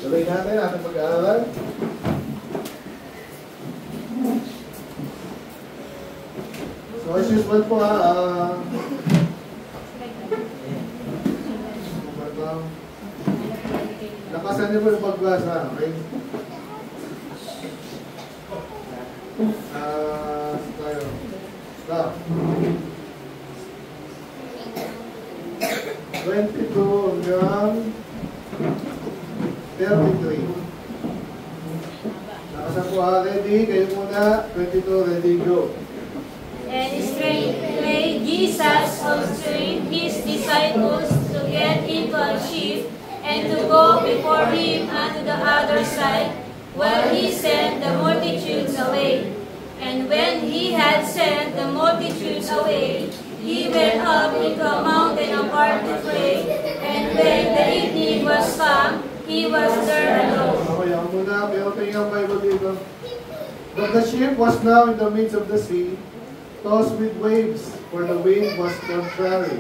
Tuloy natin ating pag-aaral. So as usual po lakasan niyo po yung pagbasa, okay? Tayo. Stop. 22 hanggang 33. Nakasan po ready? Kayo muna. 22, ready, go. And straightway Jesus constrained his disciples to get into a ship and to go before him unto the other side, while he sent the multitudes away. And when he had sent the multitudes away, he went up into a mountain apart to pray, and when the evening was come, he was there alone. Okay, ako muna. Pero tingin ang Bible dito. But the ship was now in the midst of the sea, tossed with waves, for the wind was contrary.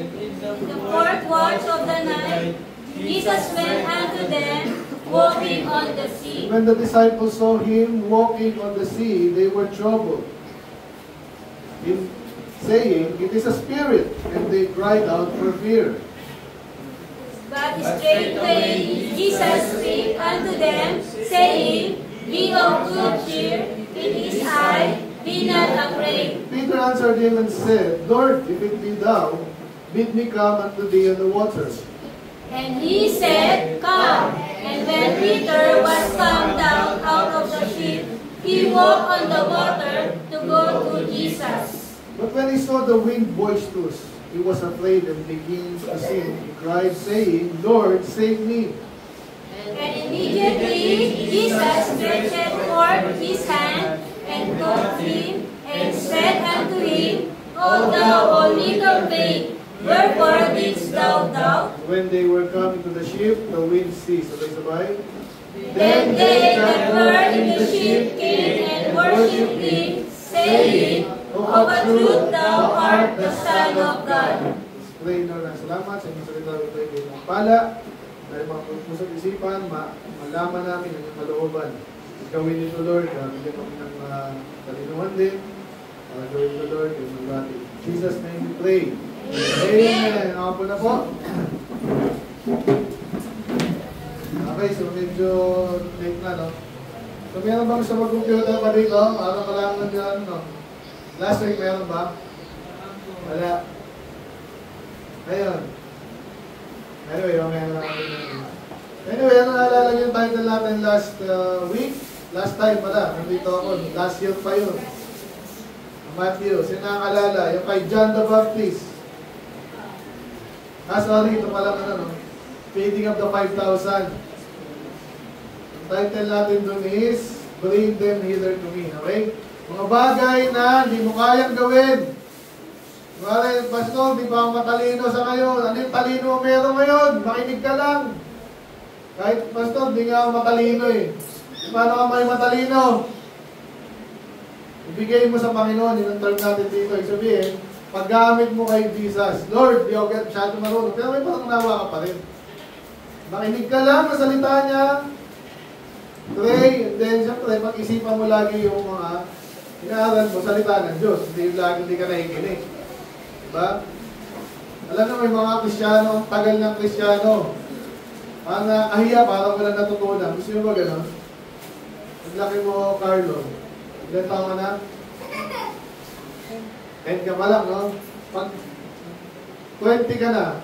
In the fourth watch of the night, Jesus went unto them, walking on the sea. When the disciples saw him walking on the sea, they were troubled, saying, "It is a spirit," and they cried out for fear. But straightway Jesus spake unto them, saying, Be of good cheer, it is I, be not afraid. Peter answered him and said, "Lord, if it be thou, bid me come unto thee on the waters." And he said, Come. And when Peter was come down out of the ship, he walked on the water to go to Jesus. But when he saw the wind boisterous, he was afraid and began to sink. He cried, saying, "Lord, save me." And immediately Jesus stretched forth his hand and caught him, and said unto him, O thou of little faith, wherefore didst thou doubt? When they were coming to the ship, the wind ceased. Sabay-sabay. Then they that were in the ship came and worshipped him, saying, Of a truth thou art the Son of God. Pray, Lord, salamat sa inyong salita ng ito. Pala, dahil mga pusong isipan, malaman namin ang kalooban. Gawin nito, Lord, bigyan kami ng kalinuhan din. Gawin nito, Lord, yung magbati. In Jesus' name we pray. Amen. Ako po na po. Okay, so medyo late na, no? So meron bang sa mag-computer pa dito? Para kailangan dyan, no? Last week meron ba? Wala. Ayun. Anyway, meron na kami. Anyway, ano naalala niyo yung title natin last week? Last time pala, nandito ako. Last year pa yun. Matthew, sino nakalala? Yung kay John the Baptist. Sorry, ito pala no? Feeding of the 5,000. Ang title natin dun is, Bring them hither to me. Okay? Mga bagay na hindi mo kayang gawin. Mare, Pastor, di ba matalino sa ngayon? Ano yung talino meron ngayon? Makinig ka lang. Kahit, Pastor, di nga ako matalino eh. Paano ka may matalino? Ibigay mo sa Panginoon, yung term natin dito. Sabihin, paggamit mo kay Jesus, Lord, di ako masyado marunong. Pero may pangunawa ka pa rin. Makinig ka lang sa salita niya. Pray, and then siyempre, mag-isipan mo lagi yung mga inaaral mo, salita ng Diyos. Hindi ka nakikinig. Diba? Alam na may mga Kristiyano, tagal ng Kristiyano. Ang ahiya, parang walang natutunan. Gusto nyo ba gano'n? Paglaki mo, Carlo. Ilan taon ka na? 10 ka pa lang, no? Pag 20 ka na,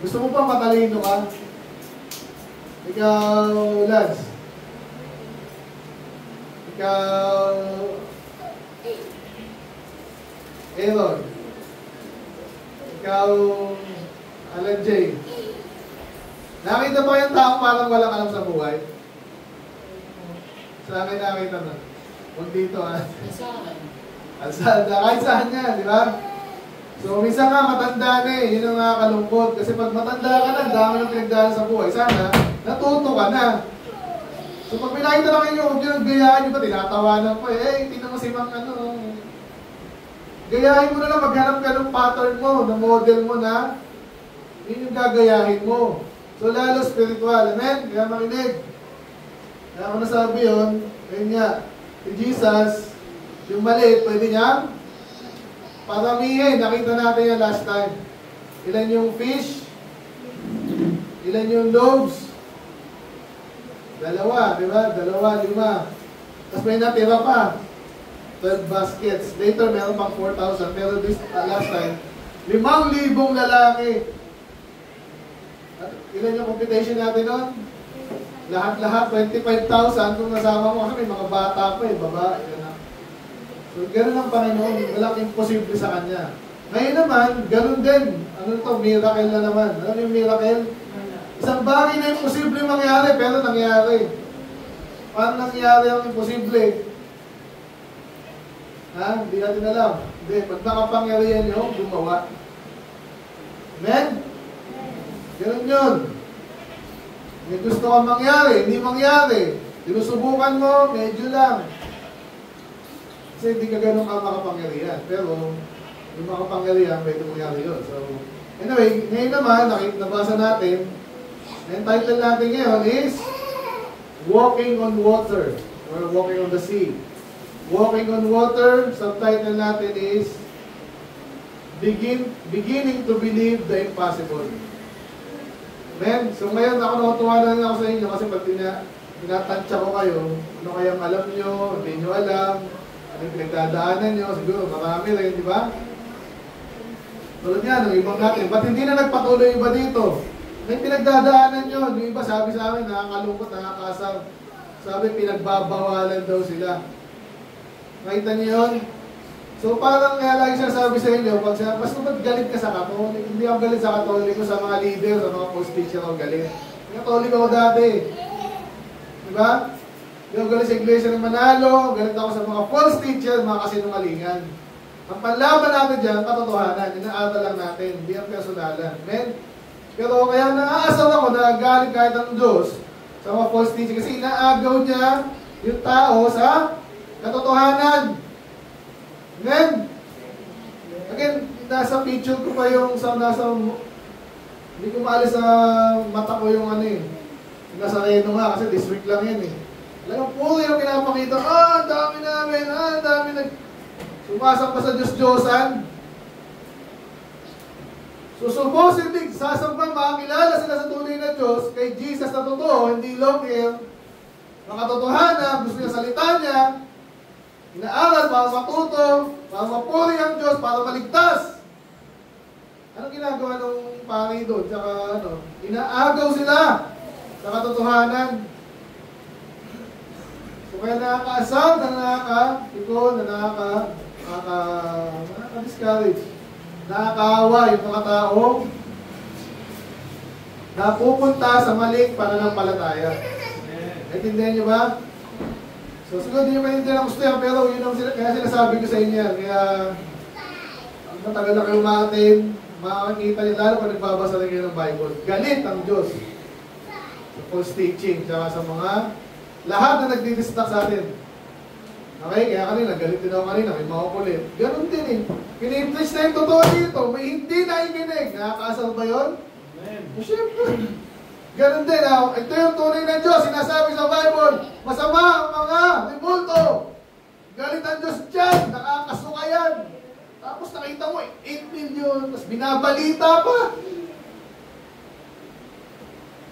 gusto mo pa matalino ka? Ikaw, Lance. Ikaw, Aaron. Ikaw, Alan J. Nakita ba yung tao parang walang alam sa buhay? Sa akin nakita na. Huwag dito Alsada. Kahit saan nga, di ba? So, minsan nga matanda na eh. Yun ang nakakalungkot. Kasi pag matanda ka na, dami ng pinagdaan sa buhay. Sana, natuto ka na. So, pag may nakita lang kayo, huwag nyo nang gayaan nyo ba? Tinatawanan ko eh. Tingnan mo si Mang Gayahin mo na lang, maghanap ka ng pattern mo, ng model mo na Yun yung gagayahin mo. So, lalo spiritual. Amen? Kaya makinig. Kaya ako nasabi yun, ayun nga, si Jesus, yung maliit, pwede niyang paramihin. Nakita natin yan last time. Ilan yung fish? Ilan yung loaves? 2, di ba? 2, 5. Tapos may natira pa. 12 baskets. Later, meron pang 4,000. Pero this last time, 5,000 lalaki. At ilan yung computation natin nun? Lahat-lahat, 25,000. Kung nasama mo kasi may mga bata pa babae. So, ganun ang Panginoon. Walang imposible sa Kanya. Ngayon naman, ganun din. Ano to? Miracle na naman. Ano yung miracle? Isang bagay na imposible mangyari, pero nangyari. Paano nangyari ang imposible? Ha? Hindi natin alam. Hindi. Pag nakapangyarihan nyo, gumawa. Amen? Ganun yun. May gusto kang mangyari, hindi mangyari. Sinusubukan mo, medyo lang. Kasi hindi ka ganun ka makapangyarihan. Pero, yung makapangyarihan, medyo mangyari yun. So, anyway, ngayon naman, nabasa natin, ang title natin ngayon is Walking on Water or Walking on the Sea. Walking on Water, subtitle natin is Beginning to Believe the Impossible. Amen? So ngayon, ako natutuwa na rin ako sa inyo kasi pag tinatansya ko kayo, ano kayang alam nyo, hindi nyo alam, ano yung pinagdadaanan nyo, siguro marami rin, di ba? Tulad yan, ang ibang natin. Ba't hindi na nagpatuloy iba dito? May pinagdadaanan nyo. Yung iba sabi sa amin, nakakalungkot, nakakasar. Sabi, pinagbabawalan daw sila. Nakita niyo yun? So parang kaya lagi siya sabi sa inyo, pag siya, basta ba't galit ka sa Katolik? Hindi ako galit sa Katolik ko, sa mga leader, sa mga post-teacher ako galit. Katolik ako dati. Diba? Hindi ako galit sa Iglesia ng Manalo, galit ako sa mga false teacher, mga kasinungalingan. Ang panlaban natin dyan, katotohanan, inaaral lang natin, hindi ang personalan. Amen? Pero kaya naaasar ako na galit kahit ang Diyos sa mga false teacher kasi inaagaw niya yung tao sa katotohanan. Amen? Again, nasa picture ko pa yung hindi ko maalis sa mata ko yung nasa Reno nga kasi this week lang yan Alam mo, puro yung pinapakita, ang dami namin, ang dami sumasang pa sa Diyos-Diyosan. So supposedly, sasambang makakilala sila sa tunay na Diyos kay Jesus na totoo, hindi longer. Makatotohanan, gusto niya salita niya, inaaral para matuto, para mapuri ang Diyos, para maligtas. Anong ginagawa ng pari doon? Tsaka inaagaw sila sa katotohanan. So kaya nakakaasar, nakaka-ikon, nakaka-discourage. Nakakaawa yung mga tao na pupunta sa maling pananampalataya. Naintindihan niyo ba? So siguro hindi nyo maintindihan ang gusto yan, pero yun ang kaya sinasabi ko sa inyo yan. Kaya matagal na kayo umatin, makakita niyo lalo kung nagbabasa rin kayo ng Bible. Galit ang Diyos sa false teaching, tsaka sa mga lahat na nagdi-distract sa atin. Okay, kaya kanina, galit din ako kanina, may makukulit. Ganon din Pini-preach na yung totoo dito, may hindi naikinig. Nakakasal ba yun? Amen. Siyempre. Ganon din, ito yung tunay ng Diyos, sinasabi sa Bible, masama ang mga rebulto. Galit ang Diyos dyan, nakakasukayan. Tapos nakita mo, 8 million, tapos binabalita pa.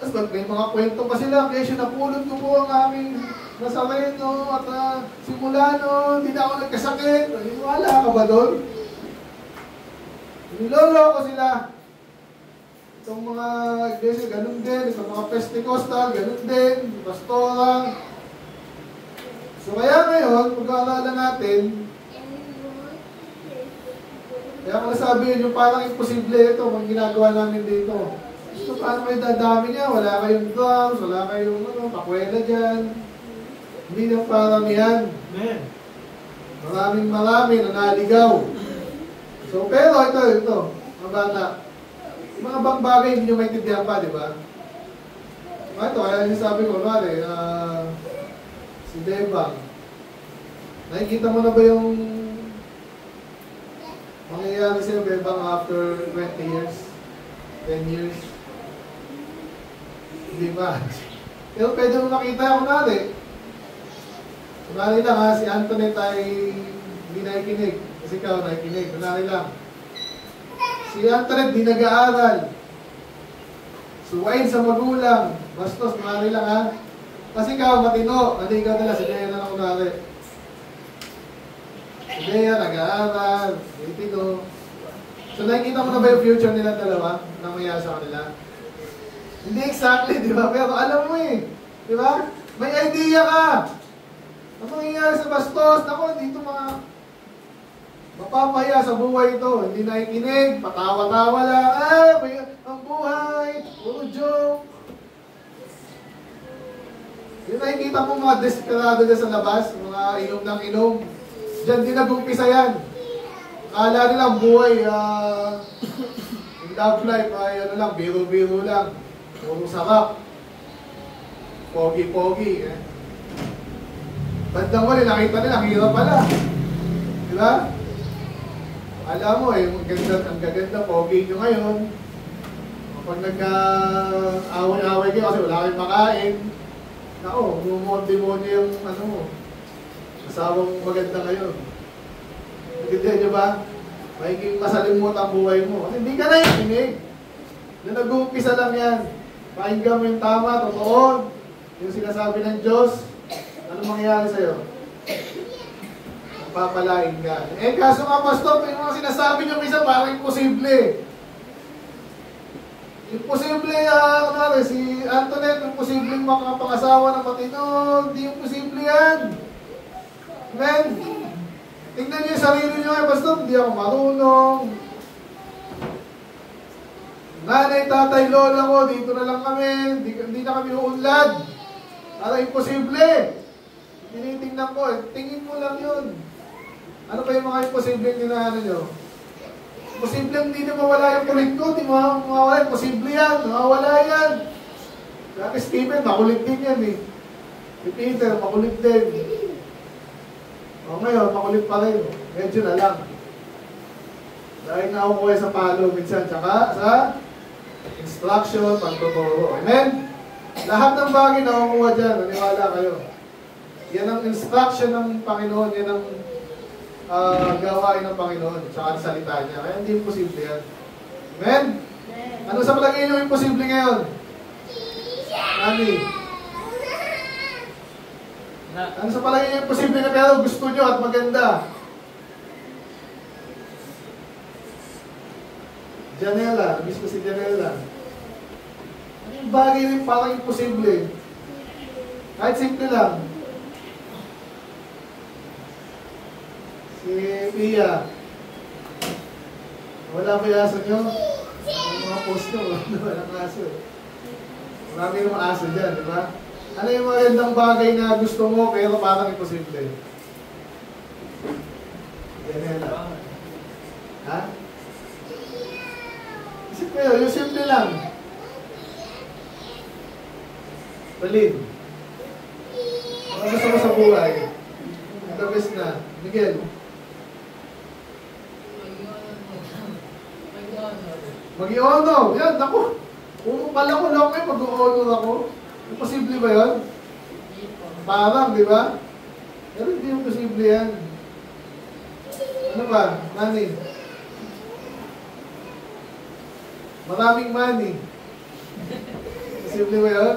Tapos may mga kwento pa sila, kaya siya napulot ko po ang aming Nazareno at simula hindi na ako nagkasakit. Wala ka ba doon? Niloloko sila. Itong mga iglesia, ganun din. Itong mga Pentecostal, ganun din. Pastora. So kaya ngayon, pag-aaralan natin, kaya kung nasabi yun, yung parang imposible ito, kung ginagawa namin dito. So paano kayo dadami niya? Wala kayong drums, wala kayong pakwela dyan. Hindi na paramihan. Amen. Maraming na naligaw. So, pero ito, mga bata, mga bang bagay hindi nyo maintindihan pa, di ba? Ito, kaya sabi ko, si Debang, nakikita mo na ba yung mangyayari sa'yo, Debang, after 20 years? 10 years? Hindi ba? Pero pwede mo makita kunwari. Kunwari lang ha, si Antoinette ay hindi nakikinig. Kasi ikaw nakikinig. Kunwari lang. Si Antoinette di nag-aaral. Suwain sa magulang. Bastos, kunwari lang ha. Kasi ikaw matino. Hindi ikaw nila, si Dea na lang kunwari. Si Dea nag-aaral. Matino. So nakikita mo na ba yung future nila dalawa? Na mangyayari sa kanila? Hindi exactly, di ba? Pero alam mo eh. Di ba? May idea ka. Ano mangyayari sa bastos? Naku, dito mga mapapahiya sa buhay ito. Hindi nakikinig, patawa-tawa lang. Ang buhay, puro joke. Yung nakikita mo mga desperado dyan sa labas, mga inom ng inom. Diyan din nag-umpisa yan. Akala nila ang buhay, yung love life ay ano lang, biro-biro lang. Puro sarap. Pogi-pogi. Bandang wali, nakita nila, ang hirap pala. Diba? Alam mo eh, ang gaganda, pogi nyo ngayon. Kapag nagka-away-away kayo kasi wala kayong makain, nako, mumonti-monti yung ano mo. Asawang maganda ngayon. Nagindihan nyo ba? Magiging masalimot ang buhay mo. Kasi hindi ka na ikinig. Na nag-uumpisa lang yan. Pakinggan mo yung tama, totoo. Yung sinasabi ng Diyos, ano mangyayari sa'yo? Papalain ka. Eh kaso nga pastor, yung mga sinasabi nyo isa parang imposible. Imposible, si Antoinette, imposibleng makapangasawa ng matino. Hindi imposible yan. Amen? Tingnan nyo yung sarili nyo eh, pastor, hindi ako marunong. Nanay, tatay, lola ko, dito na lang kami, hindi na kami uunlad. Para imposible. Tinitingnan ko, tingin mo lang yun. Ano pa yung mga imposible na ano nyo? Imposible hindi na mawala yung kulit ko, di mawala, imposible yan, mawala yan. Kaya Stephen, makulit din yan eh. Si Peter, makulit din. O ngayon, makulit pa rin. Medyo na lang. Dahil nakukuha sa palo minsan, tsaka sa instruction, pagtuturo. Amen? Lahat ng bagay nakukuha dyan, naniwala kayo. Yan ang instruction ng Panginoon, yan ang gawain ng Panginoon, tsaka ang salita niya. Kaya hindi imposible yan. Amen? Ano sa palagay nyo imposible ngayon? Nani? Ano sa palagay nyo imposible na pero gusto nyo at maganda? Janela, nabis ko si Janela. Ano yung bagay rin parang imposible? Kahit simple lang. Si Pia. Wala ba yung aso nyo? Yung mga post nyo, walang aso. Marami yung aso dyan, di ba? Ano yung magandang bagay na gusto mo pero parang imposible? Janela. Ha? Isip kayo, yung simple lang. Balin. Ano gusto mo sa buhay? The best na. Miguel. Mag-i-honor. Yan, ako. Puro pala ko lang kayo, mag-i-honor ako. Imposible ba yun? Parang, di ba? Pero hindi imposible yan. Ano ba? Money. Maraming money. Imposible ba yun?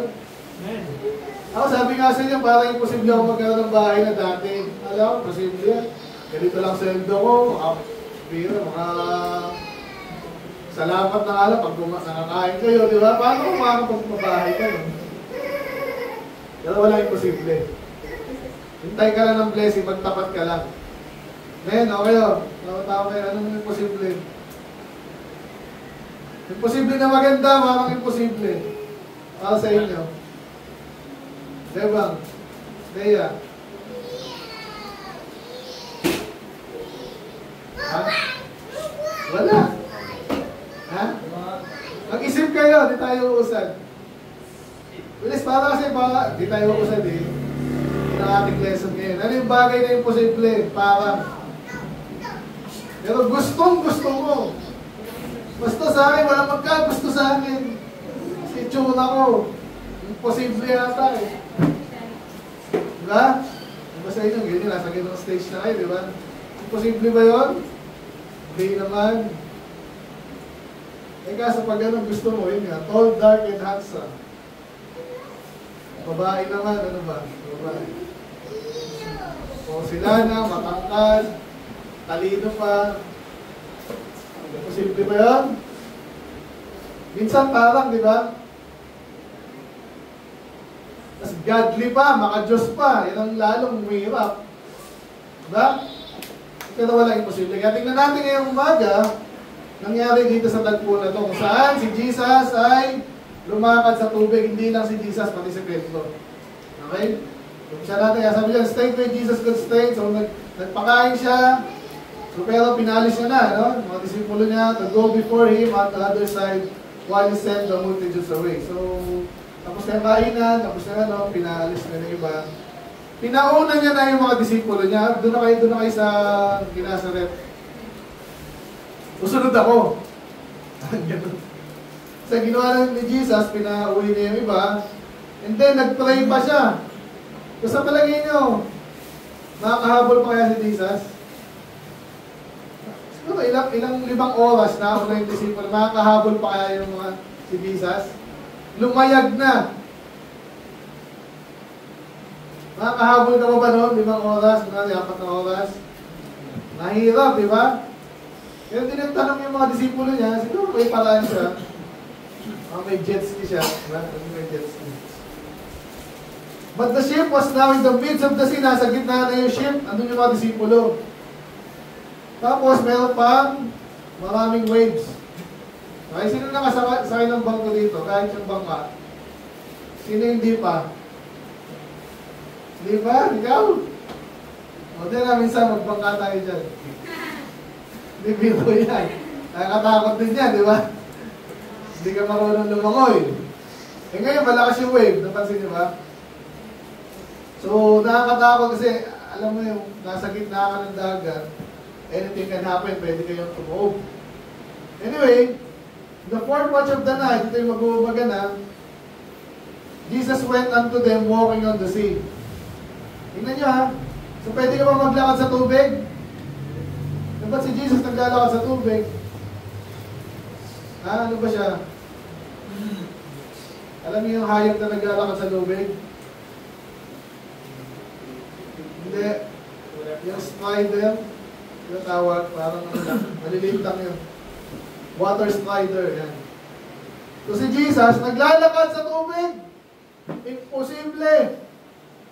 Ako sabi nga sa inyo, parang imposible ako magkaroon ng bahay na dati. Alam ko, imposible yan. Ganito lang sweldo ko, salamat na alam pag nakakain kayo, di ba? Paano kung makakapagpabahay kayo? Pero wala imposible. Hintay ka lang ng blessing, magtapat ka lang. Men, okay o. Tama kayo, anong imposible? Imposible na maganda, parang imposible. Para sa inyo. Debang, Dea. Ha? Wala. Ha? Mag-isip kayo, di tayo uusad. Bilis, para kasi di tayo uusad eh. Yung ating lesson ngayon. Ano yung bagay na imposible? Para. Pero gustong gusto mo. Gusto sa akin, walang magkagusto sa akin. Kasi itsura ko. Imposible yata eh. Diba? Diba sa inyo, ganyan, nasa ganyan stage na kayo, diba? Imposible ba yun? Hindi naman. Eh kaso pag ganun gusto mo, yun nga, tall, dark, and handsome. Babae naman, ano ba? Babae. O sila na, matangkad, talino pa. Imposible ba yun? Minsan parang, di ba? Mas godly pa, maka-Diyos pa. Yan ang lalong umihirap. Diba? Pero wala imposible. Kaya tingnan natin ngayong umaga, nangyari dito sa tagpo na ito. Kung saan si Jesus ay lumakad sa tubig. Hindi lang si Jesus, pati si Pedro. Okay? Siya natin, sabi niya, stay where Jesus could stay. So nagpakain siya. So pero pinalis niya na, no? Mga disipulo niya to go before him at the other side while he sent the multitudes away. So, tapos na yung kainan, tapos na ano, pinalis na yung iba. Pinauna niya na yung mga disipulo niya. Doon na kayo sa Genesaret. Usunod ako. Sa ginawa ni Jesus, pinauwi niya yung iba. And then, nag-pray pa siya. So, sa palagay niyo, makakahabol pa kaya si Jesus? Siguro, ilang 5 oras na ako na yung disipulo, makakahabol pa kaya yung mga si Jesus? Lumayag na. Makakahabol ka ba noon? 5 oras, 4 na oras? Nahirap, di ba? Kaya tinatanong yung mga disipulo niya, siguro may paraan siya. May jet ski siya. Diba? May jet ski. But the ship was now in the midst of the sea. Nasa gitna na yung ship. Andun yung mga disipulo. Tapos meron pang maraming waves. Okay, sino nakasakay ng bangko dito? Kahit yung bangka. Sino hindi pa? Hindi ba? Ikaw? O din na, minsan magbangka tayo dyan. Hindi biro yan. Nakakatakot din yan, di ba? Hindi ka marunong lumangoy. Eh ngayon, malakas yung wave. Napansin niyo ba? So, nakakatakot kasi, alam mo yung nasa gitna ka ng dagat, anything can happen, pwede kayong tumuog. Anyway, the fourth watch of the night, ito yung mag-uumaga na, Jesus went unto them walking on the sea. Tingnan nyo ha. So, pwede ka ba maglakad sa tubig? Ba't si Jesus naglalakad sa tubig? Ano ba siya? Alam niyo yung hayop na naglalakad sa tubig? Hindi. Yung strider, yung tawag, parang maliliit lang yun. Water strider, yan. So si Jesus, naglalakad sa tubig. Imposible.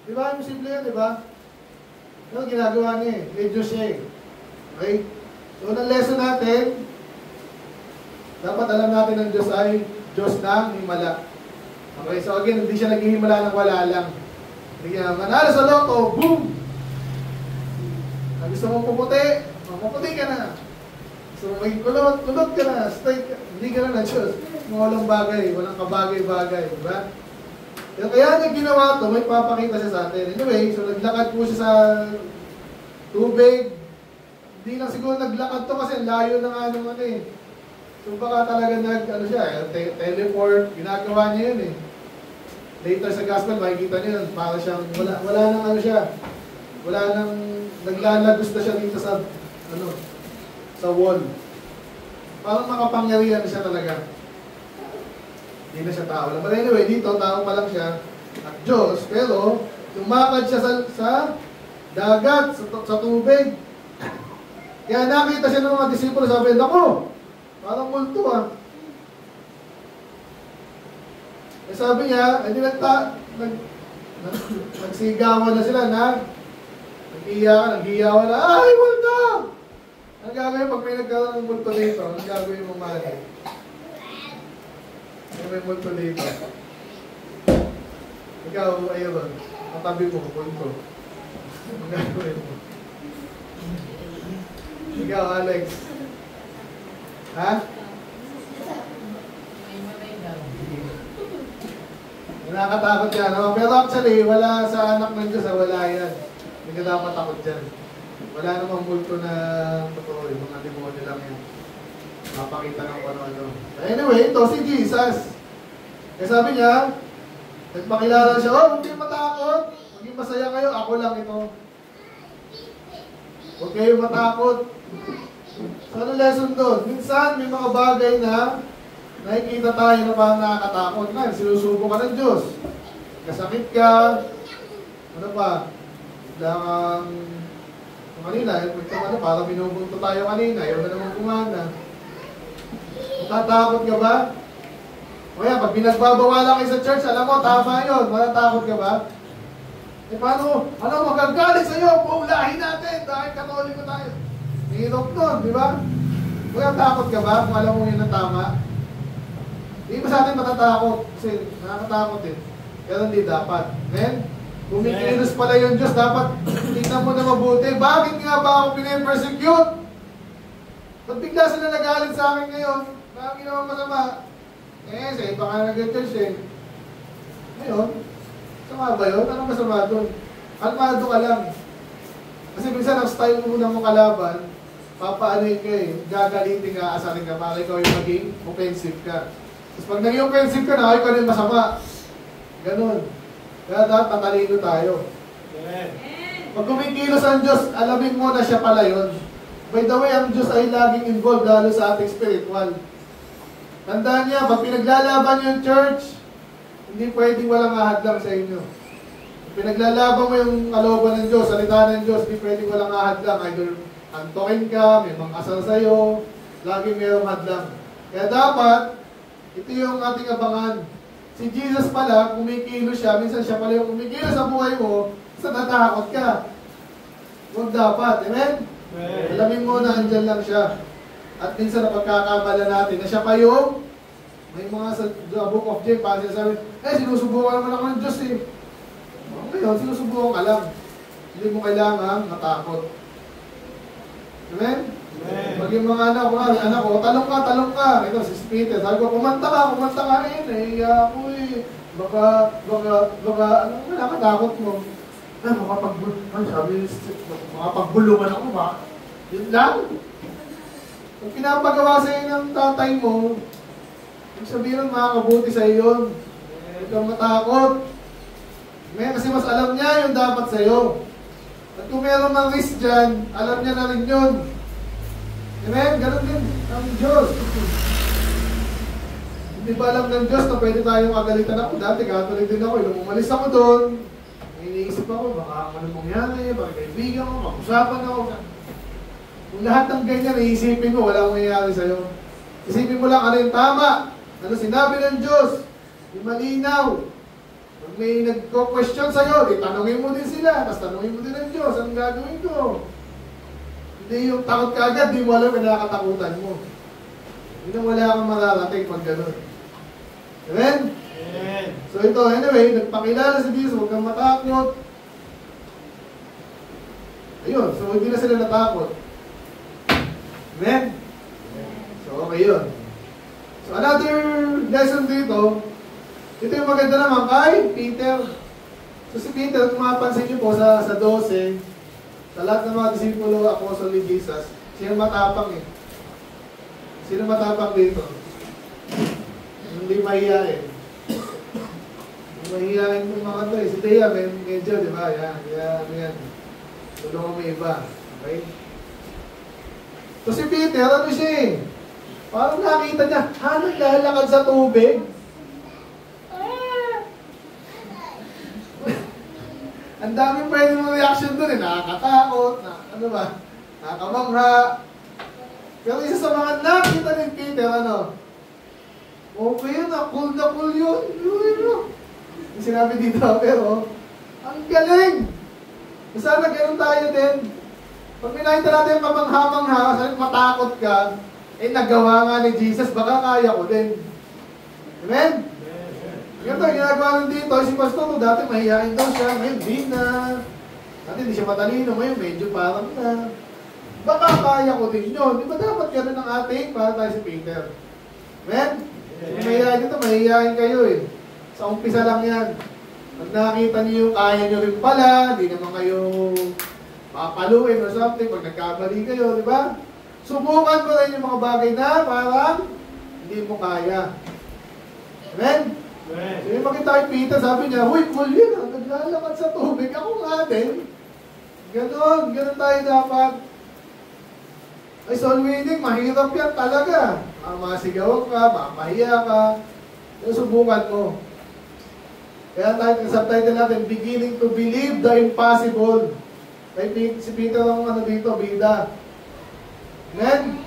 Di ba? Imposible yun, di ba? Ano ginagawa niya eh? May Diyos siya eh. Okay? So, ang lesson natin, dapat alam natin ng Diyos ay Diyos ng himala. Okay? So, again, hindi siya naghihimala ng wala lang. Hindi niya, manalo sa loto, boom! Gusto mong puputi, mapuputi ka na. Gusto mong maging kulot ka na, straight ka. Hindi ka na Diyos. Mga walang bagay, walang kabagay-bagay. Diba? Kaya niya ginawa ito, may papakita siya sa atin. Anyway, so naglakad po siya sa tubig. Hindi lang siguro naglakad to kasi layo na nga nung ano eh. So baka talaga teleport, ginagawa niya yun eh. Later sa gospel, makikita niyo yun, para siyang, wala nang ano siya. Wala nang, naglalagos na siya dito sa, sa wall. Parang makapangyarihan siya talaga. Hindi na siya tao lang. But anyway, dito, tao pa lang siya at Diyos. Pero, lumakad siya sa dagat, sa tubig. Kaya nakita siya ng mga disipulo, sabi, "Nako, parang multo ah." Eh sabi niya, nagsigawan na sila na, nag-iyawan na, "Ay, multo!" Ang gagawin pag may nagkaroon ng multo dito? Ang gagawin mo mali? May multo dito. Ikaw, ayun, matabi mo, multo. Ang gagawin mo? Ikaw, Alex. Ha? Nakakatakot yan. No? Pero actually, wala sa anak ng Diyos, wala yan. Hindi ka dapat takot dyan. Wala namang multo na totoo. Yung mga demonyo lang yan. Mapakita ng ano-ano. Anyway, ito si Jesus. Kaya sabi niya, nagpakilala siya, oh, huwag kayong matakot. Maging masaya kayo, ako lang ito. Huwag kayong matakot. So, ano lesson doon? Minsan, may mga bagay na nakikita tayo na parang nakakatakot. Ngayon, sinusubo ka ng Diyos. Kasakit ka. Ano pa? Lang kanina, parang binubunto tayo kanina. Ayaw na naman kumana. Matatakot ka ba? O yan, pag pinagbabawalan kayo sa church, alam mo, tama yun. Matatakot ka ba? Eh paano? Ano, magagalit sa'yo? Paulahin natin dahil katoliko tayo. Hirap nun, di ba? Kaya takot ka ba kung alam mo yun ang tama? Hindi ba sa atin matatakot? Kasi nakakatakot eh. Pero hindi dapat. Amen? Kumikilos pala yung Diyos, dapat tingnan mo na mabuti. Bakit nga ba ako pinipersecute? Ba't bigla sila nagalit sa akin ngayon? Bakit ginawa masama? Eh, sa iba ka nag-church eh. Ngayon, sama ba yun? Anong masama doon? Kalmado ka lang. Kasi minsan ang style mo muna mong kalaban, papaanoin ka eh. Gagalitin ka, asarin ka, para ikaw yung maging offensive ka. Tapos pag naging offensive ka na, ikaw rin masama. Ganon. Kaya dapat matalino tayo. Amen. Pag kumikilos ang Diyos, alamin mo na siya pala yun. By the way, ang Diyos ay laging involved lalo sa ating spiritual. Tandaan niya, pag pinaglalaban yung church, hindi pwedeng walang ahadlang sa inyo. Pag pinaglalaban mo yung kalooban ng Diyos, salita ng Diyos, hindi pwedeng walang ahadlang. Either antokin ka, may mga asal sa'yo, laging mayroong hadlang. Kaya dapat, ito yung ating abangan. Si Jesus pala, kumikilos siya, minsan siya pala yung kumikilos sa buhay mo, sa natakot ka. Huwag dapat, amen? Alamin mo na andyan lang siya. At minsan napagkakamala natin na siya pa yung may mga sa Book of James, para sabi, sinusubukan naman ako ng Diyos eh. Ngayon, sinusubukan ka lang. Hindi mo kailangan matakot. Amen? Pag yung mga anak ko, talong ka. Ito, si Peter, sabi ko, kumanta ka rin. Nahiya ako eh. Baka, ano mo, nakatakot mo. Makapagbulungan ako ba? Yun lang. Pag pinapagawa sa'yo ng tatay mo, yung sabihin makakabuti sa'yo yun. Huwag kang matakot. Kasi mas alam niya yung dapat sa'yo. At kung meron mang risk dyan, alam niya na rin yun. Amen? Ganun din ang Diyos. Hindi ba alam ng Diyos na pwede tayong agalitan ako? Dati katuloy din ako. Nung umalis ako doon, iniisip ako, baka ano mangyari, baka kaibigan ko, mag-usapan ako. Kung lahat ng ganyan, iisipin mo, wala akong nangyayari sa'yo. Isipin mo lang ano yung tama. Ano sinabi ng Diyos? Yung malinaw. Pag may nagko-question sa'yo, tanungin mo din sila. Tapos tanungin mo din ng Diyos, anong gagawin ko? Hindi yung takot ka agad, di mo alam yung nakakatakutan mo. Hindi na wala kang mararating pag gano'n. Amen? Amen. So ito, anyway, nagpakilala si Jesus, huwag kang matakot. Ayun, so hindi na sila natakot. Amen? So okay yun. So another lesson dito, ito yung maganda naman kay Peter. So si Peter, kung mapansin niyo po sa 12, sa lahat ng mga disipulo, apostol ni Jesus, sino matapang eh? Sino matapang dito? Hindi mahihain. Hindi mahihain yung mga ito eh. Si Thea, medyo, di ba? Yan. Tulungan mo iba. Okay? So si Peter, ano siya eh? Parang nakita niya, naglalakad sa tubig. Ang daming pwede mong reaction doon eh. Nakakatakot, nakakamangha. Pero isa sa mga nakita ni Peter, okay na cool yun. Yung sinabi dito, pero, ang galing! Sana ganun tayo din. Pag may nakita natin yung kamangha-mangha, kasi matakot ka, nagawa nga ni Jesus, baka kaya ko din. Amen? Ganito, ginagawa nun dito, si Pastor, dati mahihain daw siya, ngayon di na. Dati hindi siya matalino, ngayon medyo parang na. Baka kaya ko din yun. Di ba dapat gano'n ang ating para tayo si Peter? Amen? Kung mahihain dito, mahihain kayo eh. Sa umpisa lang yan. Pag nakita niyo yung kaya niyo rin pala, di naman kayo papaluin or something, pag nagkamali kayo, di ba? Subukan mo rin yung mga bagay na parang hindi mo kaya. Amen? So yung makita kay Peter, sabi niya, "Huy, cool yun, naglalakad sa tubig. Ako nga din." Ganon tayo dapat. Ay, soul winning, mahirap yan talaga. Masigawan ka, mapahiya ka. Yung subukan mo. Kaya tayo, subtitle natin, Beginning to Believe the Impossible. Si Peter ang dito, bida. Amen?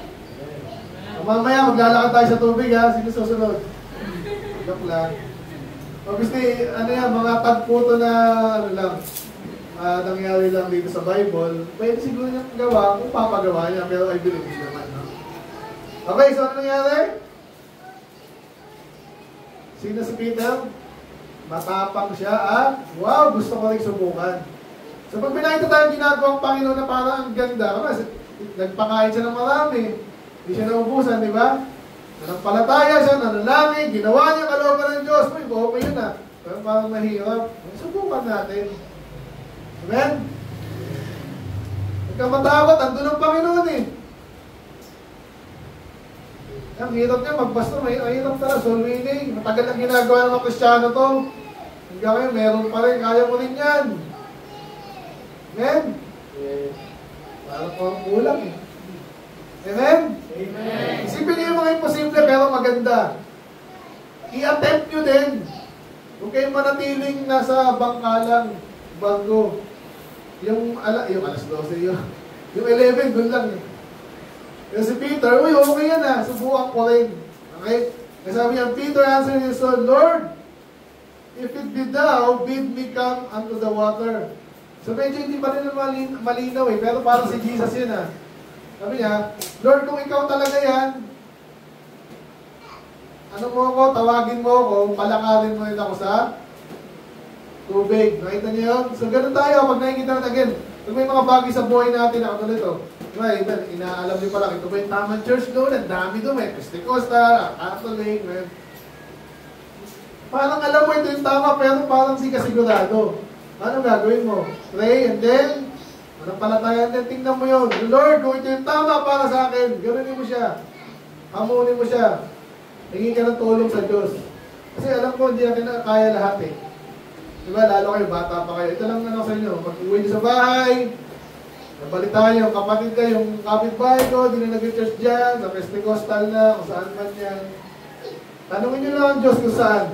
Mamaya, maglalakad tayo sa tubig ha. Sino susunod? Joke lang. Obviously, mga tagpo to na, nangyari lang dito sa Bible. Pwede siguro niyang gawa kung papagawa niya, pero I believe hindi naman. No? Okay, so ano nangyari? Sino si Peter? Matapang siya at, wow, gusto ko rin subukan. So pag pinakita tayo ginagawang Panginoon na parang ang ganda, kasi nagpakain siya ng marami, hindi siya naubusan, di ba? Nanampalataya siya, nanalangin, ginawa niya kalooban ng Diyos. Uy, okay yun ah. Pero parang mahirap. Subukan natin. Amen? Huwag kang matakot, andun ang Panginoon eh. Ang hirap niya, magbasto, mahirap talaga, soul winning. Matagal ang ginagawa ng mga Kristiyano to. Hanggang ngayon, meron pa rin, kaya mo rin yan. Amen? Parang pang kulang eh. Amen? Amen. Isipin niyo yung mga imposible pero maganda. I-attempt nyo din. Huwag kayong manatiling nasa bangkalang banggo. Yung alas 12 yun. Yung 11, dun lang eh. Kasi si Peter, uy, okay yan ah. Subukan ko rin. Okay? Kasi sabi niya, Peter answered his son, Lord, if it be thou, bid me come unto the water. So medyo hindi pa rin malinaw eh. Pero parang si Jesus yun ah. Sabi niya, Lord, kung ikaw talaga yan, ano mo ako, tawagin mo ako, palakarin mo rin ako sa tubig. Nakita niyo yun? So ganun tayo, pag nakikita natin again, pag may mga bagay sa buhay natin na katulad ito, diba, inaalam niyo pala, ito ba yung tamang church doon? Ang dami doon, may Pentecostal, Catholic, may... Parang alam mo ito yung tama, pero parang sigurado. Ano gagawin mo? Pray, and then, palataya din, tingnan mo yun. Lord, kung ito yung tama para sa akin, ganonin mo siya. Hamunin mo siya. Hingin ka ng tulong sa Diyos. Kasi alam ko, hindi natin kaya lahat eh. Diba, lalo kayo, bata pa kayo. Ito lang sa inyo. Pag-uwi niyo sa bahay, nabalitaan yung kapatid ka, yung kapitbahay ko, di na nag-church dyan, sa Pentecostal na, kung saan man yan. Tanungin niyo lang ang Diyos kung saan.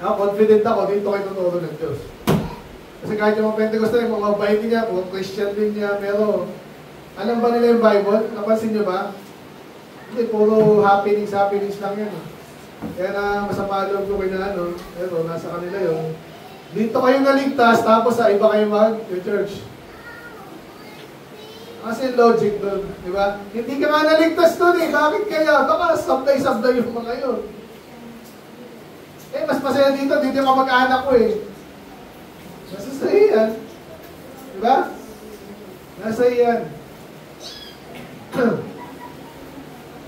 Confident ako, dito kayo tuturo ng Diyos. Kasi kahit yung mga Pentecostal, yung mga Bible niya, kung Christian din niya, pero alam ba nila yung Bible? Napansin niyo ba? Hindi, puro happenings lang yan. Kaya na masama loob ko kayo na pero nasa kanila yung dito kayo naligtas, tapos sa iba kayo mag-church. Kasi logic doon, di ba? Hindi ka nga naligtas doon eh, bakit kaya? Baka sablay-sablay yung mga yun. Eh, mas masaya dito yung kamag-anak ko eh. Nasa yan. Diba? Nasa yan.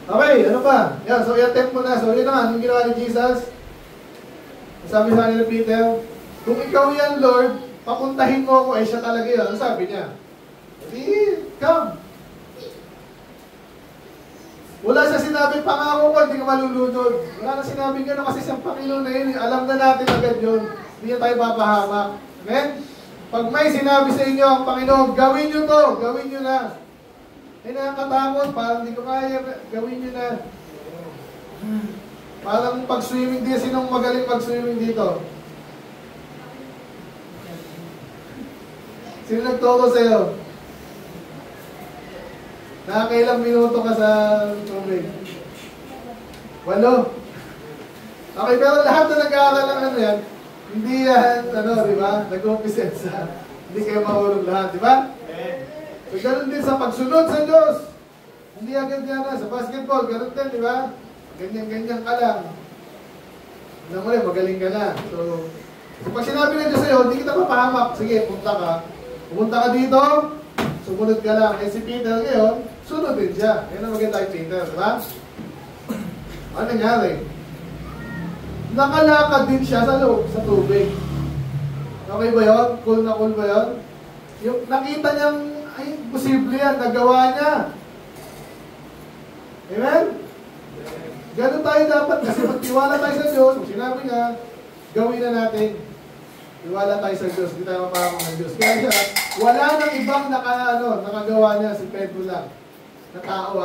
Okay, ano pa? Yan, so i-attempt mo na. So yun naman, yung ginawa ni Jesus. Sabi sa kanila Peter, kung ikaw yan, Lord, papuntahin mo ako. Eh, siya talaga yun. Ano sabi niya? Come. Wala sa sinabi, pangako ko, hindi ka malulunod. Wala na sinabi gano'n kasi sa Panginoon na yun. Alam na natin agad yun. Hindi na tayo papahamak. Amen? Pag may sinabi sa inyo ang Panginoon, gawin nyo to, gawin nyo na. Eh nakakatakot, parang hindi ko kaya, gawin nyo na. Parang pag-swimming din, sinong magaling mag-swimming dito? Sino nagturo sa'yo? Nakakailang minuto ka sa tubig? 8. Okay, pero lahat na nag-aaral ng ano yan, hindi yan, di ba? Nag-umpisa sa, hindi kayo mahulog lahat, di ba? So, ganun din sa pagsunod sa Diyos. Hindi agad yan na. Sa basketball, ganun din, di ba? Ganyan-ganyan ka lang. Alam mo rin, magaling ka na. So pag sinabi ng Diyos sa'yo, hindi kita mapahamak. Sige, punta ka. Pumunta ka dito, sumunod ka lang. Eh si Peter ngayon, sunod din siya. Yan ang maganda kay Peter, di ba? Ano nangyari? Nakalakad din siya sa loob, sa tubig. Okay ba yun? Cool na cool ba yun? Yung nakita niyang ay, posible yan, nagawa niya. Amen? Ganun tayo dapat, kasi magtiwala tayo sa Diyos, kung sinabi niya, gawin na natin. Tiwala tayo sa Diyos, hindi tayo mapakakang ng Diyos. Kaya siya, wala nang ibang nakagawa niya, si Pedro lang. Na tao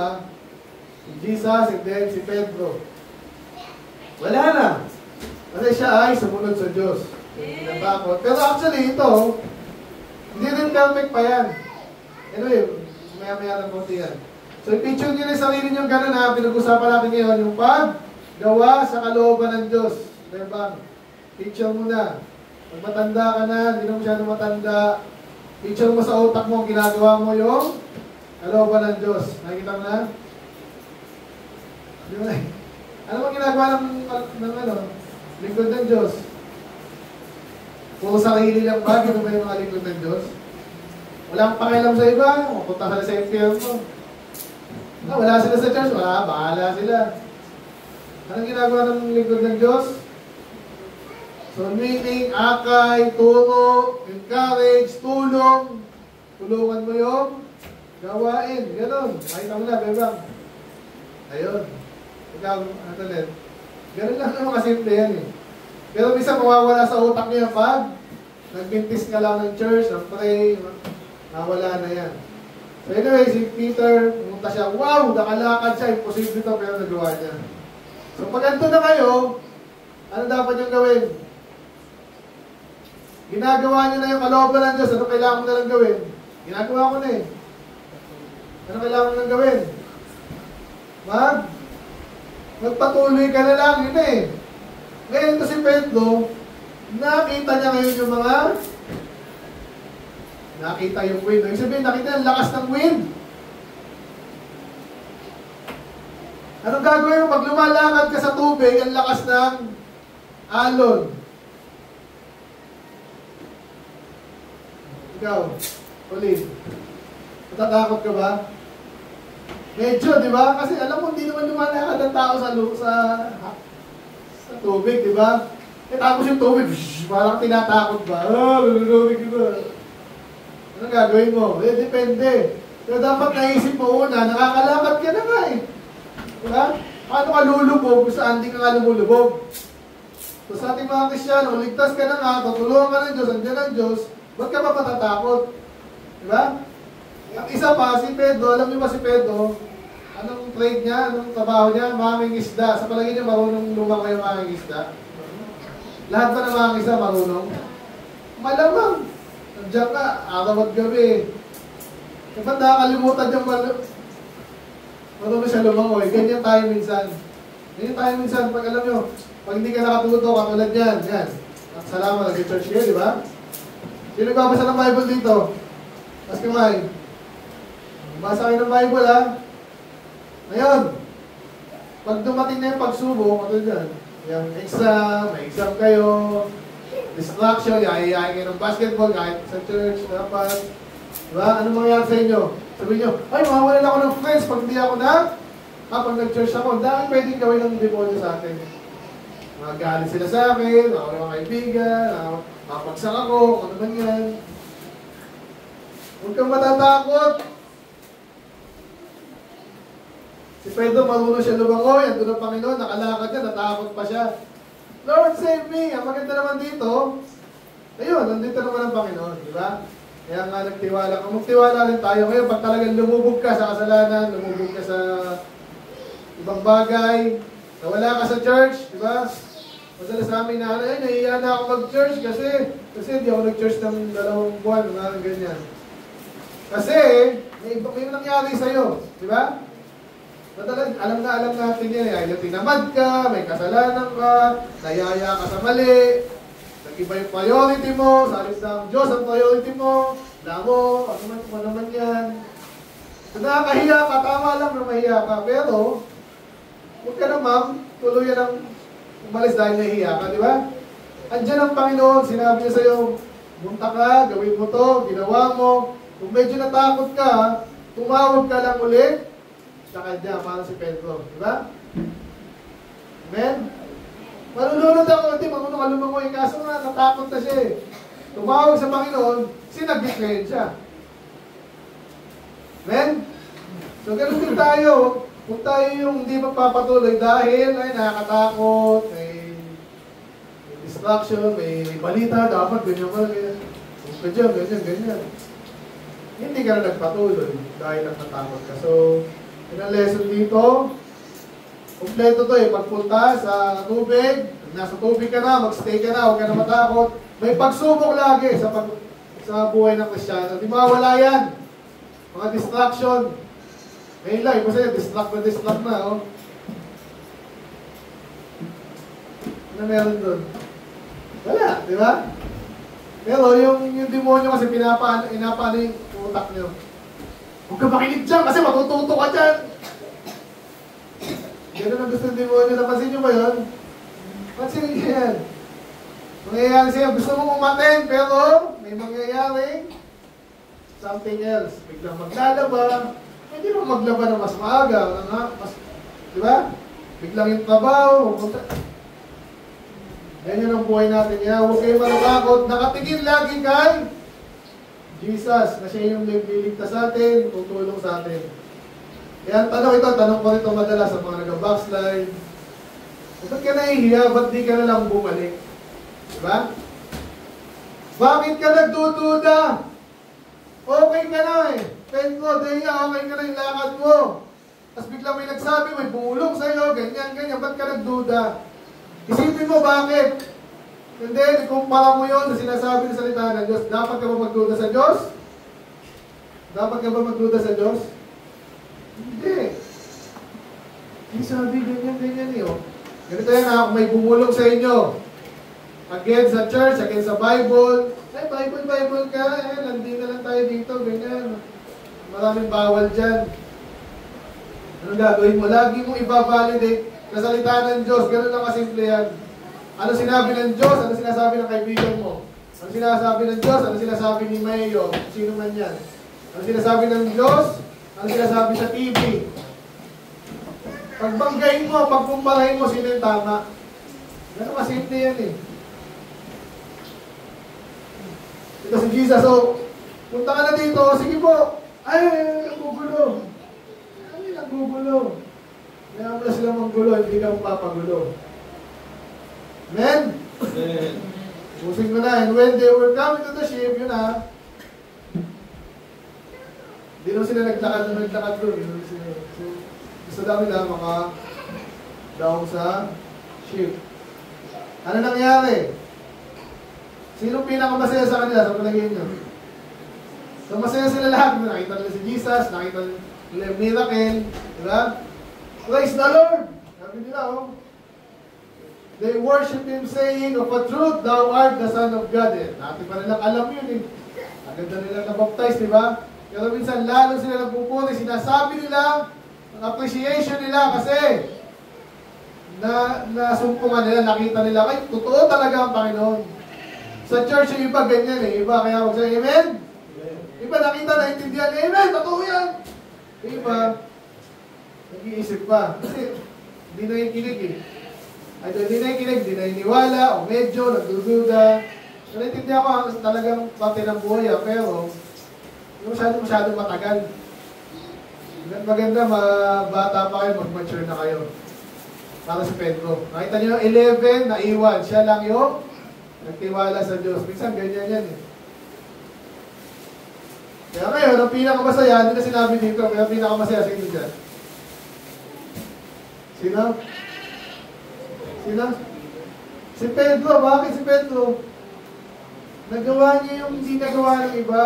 si Jesus, and then si Pedro. Wala na. Kasi siya ay sumunod sa Diyos. Natakot. Pero actually, ito, hindi rin perfect pa yan. Anyway, maya-maya ng konti yan. So, i-picture nyo na yung sarili nyo gano'n pinag-usapan natin ngayon, yung paggawa sa kalooban ng Diyos. Diba? Picture mo na. Pag matanda ka na, hindi na masyadong matanda, picture mo sa utak mo, ginagawa mo yung kalooban ng Diyos. Nakikita mo na? Di ba? Ano bang ginagawa ng lingkod ng Diyos? Puro sarili lang ba? Gino ba yung mga lingkod ng Diyos? Walang pakialam sa iba. Pupunta ka na sa impyerno. Wala sila sa church. Bahala sila. Anong ginagawa ng lingkod ng Diyos? So, meaning, akay, turo, encourage, tulong. Tulungan mo yung gawain. Ganon. Makita mo na, bebang. Ayun. Ikaw, ulit. Ganon lang naman kasimple yan eh. Pero minsan mawawala sa utak niya pag nagbintis ka lang ng church, pray, nawala na yan. So anyway, si Peter, pumunta siya, wow, nakalakad siya, imposible ito, pero nagawa niya. So pag ganito na kayo, ano dapat niyong gawin? Ginagawa niyo na yung kalooban ng Diyos, ano kailangan mo na lang gawin? Ginagawa ko na eh. Ano kailangan mo na lang gawin? Magpatuloy ka na lang, yun eh. Ngayon ito si Pedro, nakita niya ngayon yung mga nakita yung wind. Ibig sabihin, nakita yung lakas ng wind. Anong gagawin mo? Pag lumalakad ka sa tubig, ang lakas ng alon. Ikaw, ulit. Matatakot ka ba? Medyo, di ba? Kasi alam mo, hindi naman lumalakad ang tao sa tubig, di ba? Tapos yung tubig, parang tinatakot ba? Lulubig ba? Anong gagawin mo? Depende. Pero dapat naisip mo una, nakakalakad ka na nga eh. Diba? Paano ka lulubog kung saan di ka nga lumulubog? So sa ating mga Kristyano, ligtas ka na nga, tutulungan ka ng Diyos, andyan ang Diyos, ba't ka pa patatakot? Diba? Ang isa pa, si Pedro, alam niyo ba si Pedro, anong trade niya, anong trabaho niya? Manging isda. Sa palagi niya, marunong lumangoy yung manging isda. Lahat ba ng manging isda marunong? Malamang. Nandiyan ka, araw at gabi. E ba't nakakalimutan yung marunong siya lumangoy? Ganyan tayo minsan. Ganyan tayo minsan. Pag alam nyo, pag hindi ka nakatuto, katulad yan. Yan. At salamat, nag-church kayo, di ba? Sino nagbabasa ng Bible dito? Mas kamay. Basa kayo ng Bible, ha? Ngayon, pag dumating na yung pagsubok, ano dyan? Yung exam, may exam kayo, distraction, yayayain kayo ng basketball, kahit sa church, dapat. Diba? Ano mangyayari sa inyo? Sabihin nyo, ay, mawawalan ako ng friends pag hindi ako pag nag-church ako, dahil pwedeng gawin ng demonyo sa atin. Magalit sila sa akin, ako yung mga kaibigan, mapagsak ako, ano man yan. Huwag kang matatakot. Si Pedro, marunong siya lumangoy, andun ang Panginoon, nakalakad niya, natakot pa siya. Lord, save me! Ang maganda naman dito, ayun, nandito naman ang Panginoon, di ba? Kaya nga nagtiwala ka. Magtiwala rin tayo ngayon, pag talagang lumubog ka sa kasalanan, lumubog ka sa ibang bagay, nawala ka sa church, di ba? Madalas sa amin na, nahihiya na ako mag-church kasi hindi ako nag-church ng 2 buwan, mga ganyan. Kasi, may nangyari sa'yo, di ba? Madalas, alam natin yan, ay tinamad ka, may kasalanan ka, nayaya ka sa mali, nag-iba yung priority mo, sa alis ng Diyos ang priority mo, lamo, ano naman yan. Kung nakakahiya ka, tama lang na mahiya ka, pero, huwag ka naman, tuluyan ang umalis dahil nahiya ka, di ba? Andiyan ang Panginoon, sinabi niya sa'yo, munta ka, gawin mo to, ginawa mo, kung medyo natakot ka, tumawag ka lang ulit, sa kanya, parang si Pedro. Diba? Amen? Malulunod ako, hindi, marunong ka lumangoy. Kaso nga, natakot na siya eh. Tumawag sa Panginoon, sinag-declare siya. Amen? So, ganun din tayo. Kung tayo yung hindi magpapatuloy dahil ay nakakatakot, may distraction, may balita, dapat ganyan ka, ganyan. Hindi ka na nagpatuloy dahil natatakot ka. So, yun ang lesson dito. Kompleto to eh. Pagpunta sa tubig, nasa tubig ka na, magstay ka na, huwag ka na matakot. May pagsubok lagi sa buhay ng Kristiyano. Di mawala yan. Mga distraction. Ngayon lang, iba sa'yo, distract na, oh. Ano meron doon? Wala, di ba? Pero yung demonyo kasi inapaano yung utak nyo. Huwag ka makinig dyan kasi matututo ka dyan. Ganun ang gusto ng demonyo. Napansin nyo ba yun? Pansin nyo yan. Mangyayari sa'yo, gusto mong umaten, pero may mangyayari something else. Biglang maglalaba. Hindi mo maglaba na mas maaga. Di ba? Biglang yung trabaho. Ganyan ang buhay natin. Huwag kayo matakot. Nakatingin lagi kay Jesus na siya yung liligtas sa atin, tutulong sa atin. Kaya tanong ko rito madalas sa mga nag-backslide. Ba't ka nahihiya? Ba't di ka na lang bumalik? Diba? Bakit ka nagdududa? Okay ka na eh. Pedro, Deya, okay ka na yung lakad mo. Tapos biglang may nagsabi, may bumulong sa'yo, ganyan. Ba't ka nagduda? Isipin mo bakit? Hindi, ikumpara mo yun sa sinasabi ng salita ng Diyos. Dapat ka ba magduda sa Diyos? Dapat ka ba magduda sa Diyos? Hindi. Hindi sabi ganyan eh. Oh. Ganito yan ha, kung may bumulong sa inyo, against sa church, against sa Bible, ay Bible ka, nandito na lang tayo dito, ganyan. Maraming bawal dyan. Anong gagawin mo? Lagi mong i-validate na salita ng Diyos, ganun lang kasimple yan. Ano sinabi ng Diyos? Ano sinasabi ng kaibigan mo? Ano sinasabi ng Diyos? Ano sinasabi ni Mayo? Sino man yan? Ano sinasabi ng Diyos? Ano sinasabi sa TV? Pagbanggain mo, pagkumparahin mo, sino yung tama? Ganun kasimple yan eh. Ito si Jesus, so, punta ka na dito, sige po. Ay, naggugulo. Ay, naggugulo. Kaya mo na sila manggulo, hindi ka mapapagulo. Amen? Amen. Pusing ko na. And when they were coming to the ship, yun ha. Hindi naman sila naglakad doon. Gusto daw nila maka-down sa ship. Ano nangyari? Sino pinakamasaya sa kanila sa palagay nyo? So masaya sila lahat. Nakita nila si Jesus, nakita nila yung miracle. Diba? Praise the Lord! Sabi nila, oh. They worship Him saying, of a truth, Thou art the Son of God. Dati pa nilang alam yun eh. Agad na nilang nabaptize, diba? Pero minsan lalo sila nagpuputi. Sinasabi nila, ang appreciation nila kasi nasumpungan nila, nakita nila, ay, totoo talaga ang Panginoon. Sa church yung iba ganyan eh. Iba kaya huwag sa'yo, Amen? Iba nakita, naintindihan, Amen, totoo yan. Iba, nag-iisip pa. Kasi, hindi na yung kinig eh. Ay, hindi na yung kinig, hindi na iniwala, o medyo, nagdududa. So, naintindihan ko talagang pati ng buhay pero, yung masyadong matagal. Maganda, bata pa kayo, mag-mature na kayo. Para si Pedro. Nakita niyo, 11, naiwan. Siya lang yung nagtiwala sa Diyos. Minsan, ganyan yan eh. Kaya ngayon, ang pinakamasaya, hindi na sinabi dito, kaya ang pinakamasaya sa inyo dyan. Sino? Sino? Si Pedro. Bakit si Pedro? Nagawa niya yung hindi nagawa ng iba.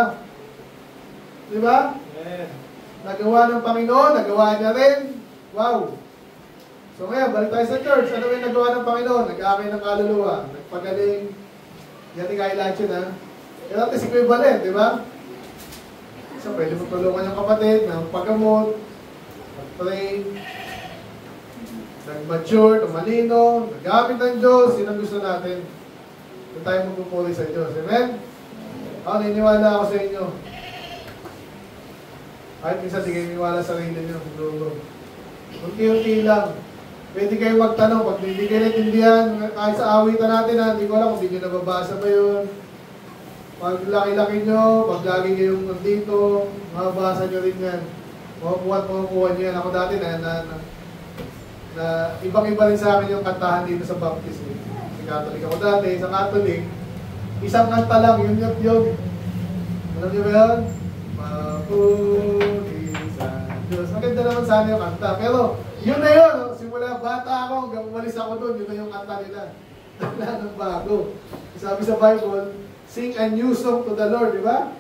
Di ba? Yeah. Nagawa ng Panginoon, nagawa niya rin. Wow! So ngayon, balik tayo sa church. Ano yung nagawa ng Panginoon? Nag-aakay ng kaluluwa. Nagpagaling. Yan yung kailangan yun, ha? Kaya natin si equivalent, di ba? So, pwede mo tulungan yung kapatid ng paggamot, mag-pray, nag-mature, tumalino, nag-gamit ng Diyos. Yun ang gusto natin. Kung tayo magpupuri sa Diyos. Amen? Ako, naniniwala ako sa inyo. Kahit minsan di kayo niniwala sa sarili nyo. Unti-unti lang. Pwede kayo magtanong. Pag hindi kayo natindihan, kahit sa awitan natin, hindi ko alam kung hindi nyo nababasa ba yun. Pag laki-laki nyo, pag lagi kayong nandito, mabasa nyo rin yan. Makukuha nyo yan. Ako dati na ibang-iba rin sa akin yung kantahan dito sa baptism. Si Catholic ako dati, sa Catholic, isang kanta lang, yun yung alam nyo ba yun? Mapuri sa Diyos. Maganda naman sana yung kanta. Pero yun na yun. Simula bata ako, hanggang umalis ako doon, yun na yung kanta nila. Wala nang bago. Sabi sa Bible, sing a new song to the Lord, di ba?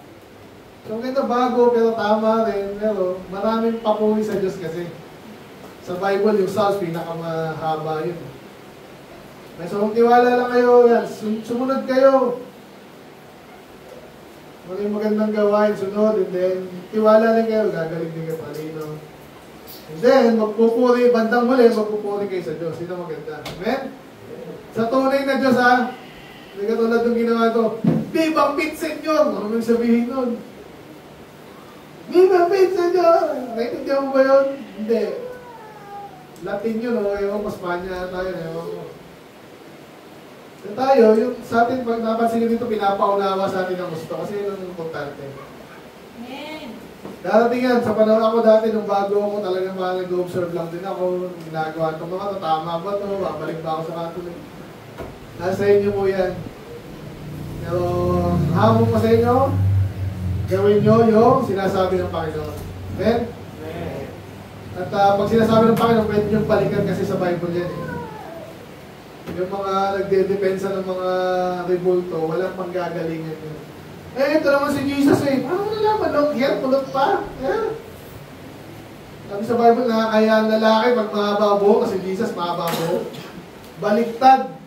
So maganda bago, pero tama rin. Pero maraming papuri sa Diyos kasi. Sa Bible, yung Psalms, pinakamahaba yun. So kung tiwala lang kayo, yan, sumunod kayo. Magandang gawain, sunod, and then tiwala rin kayo, gagaling din kayo palino. And then, magpupuri, bandang muli, magpupuri kayo sa Diyos. Ito maganda. Amen? Sa tunay na Diyos, ha? Hindi katulad ng ginawa ito. Viva Pit Senyor! Ano yung sabihin nun? Viva Pit Senyor! Naintindihan mo ba yun? Hindi. Latin yun, o. Ewan ko, Spanya tayo, ewan ko. So tayo, yung sa atin, pag napansin nyo dito, pinapaunawa sa atin ang gusto kasi yun ang importante. Amen. Darating yan, sa panahon ako dati, nung bago ako, talagang mga nag-observe lang din ako, ginagawa itong mga ito, tama ba ito, babalik ba ako sa Catholic? Nasa inyo po yan. Pero, hamon ko sa inyo, gawin nyo yung sinasabi ng Panginoon. Amen? At pag sinasabi ng Panginoon, pwede nyo balikan kasi sa Bible yan eh. Yung mga nagdedepensa ng mga rebulto, walang panggagalingan yun. Eh, ito naman si Jesus eh. Paano nalaman? Long hair, pulot pa. Yeah. Sabi sa Bible, nakakaya ang lalaki pag mahaba buhok kasi Jesus mahaba buhok. Baliktad.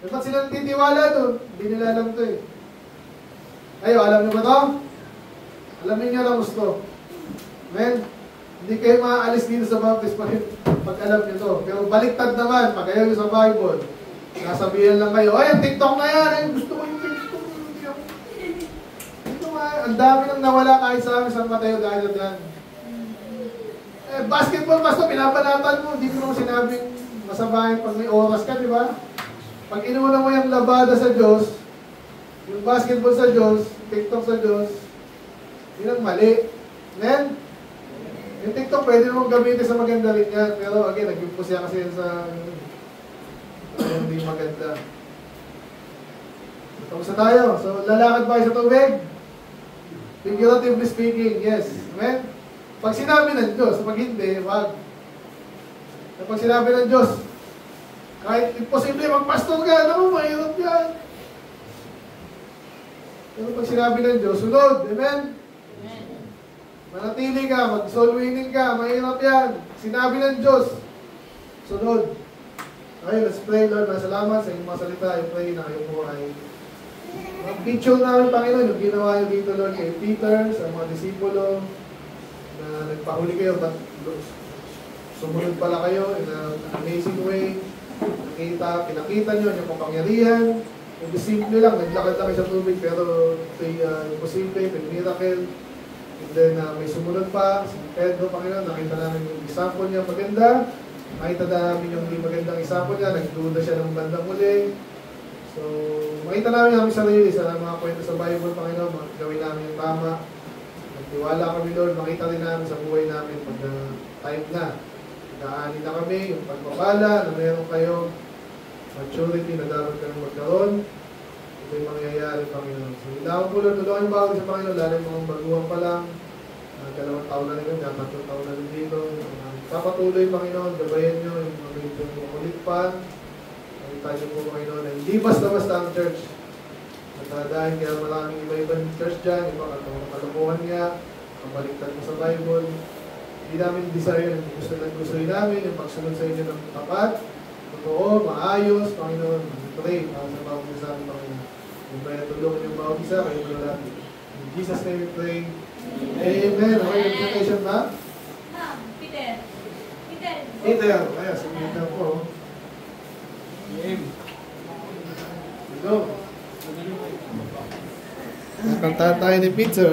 Dapat sila titiwala doon. Hindi nila alam ito eh. Ayo, alam niyo ba ito? Alamin niyo lang gusto. Amen? Hindi kayo maaalis dito sa baptist pag alam niyo ito. Pero baliktad naman, pag ayaw sa Bible, nasabihan lang kayo, ay, ang TikTok na yan, ay, gusto ko yung TikTok. Ito nga, ang dami nang nawala kahit sa amin sa Mateo dahil dyan. Eh, basketball, basta pinapanatan mo, hindi ko naman sinabing masabahin pag may oras ka, di ba? Pag inuuna mo yung labada sa Diyos, yung basketball sa Diyos, TikTok sa Diyos, yun ang mali. Amen? Yung TikTok pwede naman gamitin sa maganda rin yan. Pero again, nag-impose siya kasi sa hindi maganda. So, tapos na tayo. So, lalakad ba kayo sa tubig? Figuratively speaking, yes. Amen? Pag sinabi ng Diyos, pag hindi, wag. Pag sinabi ng Diyos, kahit imposible magpastor ka, naman, mahirap yan. Pero pag sinabi ng Diyos, sunod. Amen? Manatili ka, mag-soul winning ka, mahirap yan. Sinabi ng Diyos, sunod. Okay, let's pray, Lord. Salamat sa inyong mga salita. I pray na kayo po ay mag-picture namin, Panginoon, yung ginawa niyo dito, Lord, kay Peter, sa mga disipulo, na nagpahuli kayo, but sumunod pala kayo in an amazing way. Pinakita niyo yung kapangyarihan. Yung simple lang, naglakad lang sa tubig, pero yung posible, may miracle. And then may sumunod pa, si Pedro, Panginoon, nakita namin yung example niya maganda. Nakita namin yung hindi magandang example niya, nagduda siya ng bandang muli. So, makita namin ang sarili sa mga kwento sa Bible, Panginoon, gawin namin yung tama. Nagtiwala kami, Lord, makita rin namin sa buhay namin pag time na. Naaani na kami, yung pagpapala na meron kayo, maturity na dapat kami magkaroon. Ito yung mangyayari, Panginoon. So, ilawang po, Lord, tulungan yung bawat sa Panginoon, lalo yung mga baguhan pa lang. 2 taon na rin kami, 3 taon na rin dito. Papatuloy, Panginoon, gabayan nyo yung mga medyo makulit pa. Tayo po, Panginoon, na hindi basta-basta ang church. At dahil kaya maraming iba-ibang church dyan, iba katong kalukuhan nga, ang baliktad mo sa Bible. Hindi namin desire, gusto namin yung pagsunod sa inyo ng tapat, totoo, maayos, Panginoon, pray, para sa bawat isa ng Panginoon. Kung kaya tulungan yung bawat isa, kayo mo lahat. In Jesus' name we pray. Amen. Okay, invitation ba? Peter. Peter. Ayan, si Peter po. Go. Kantahan tayo ni Peter.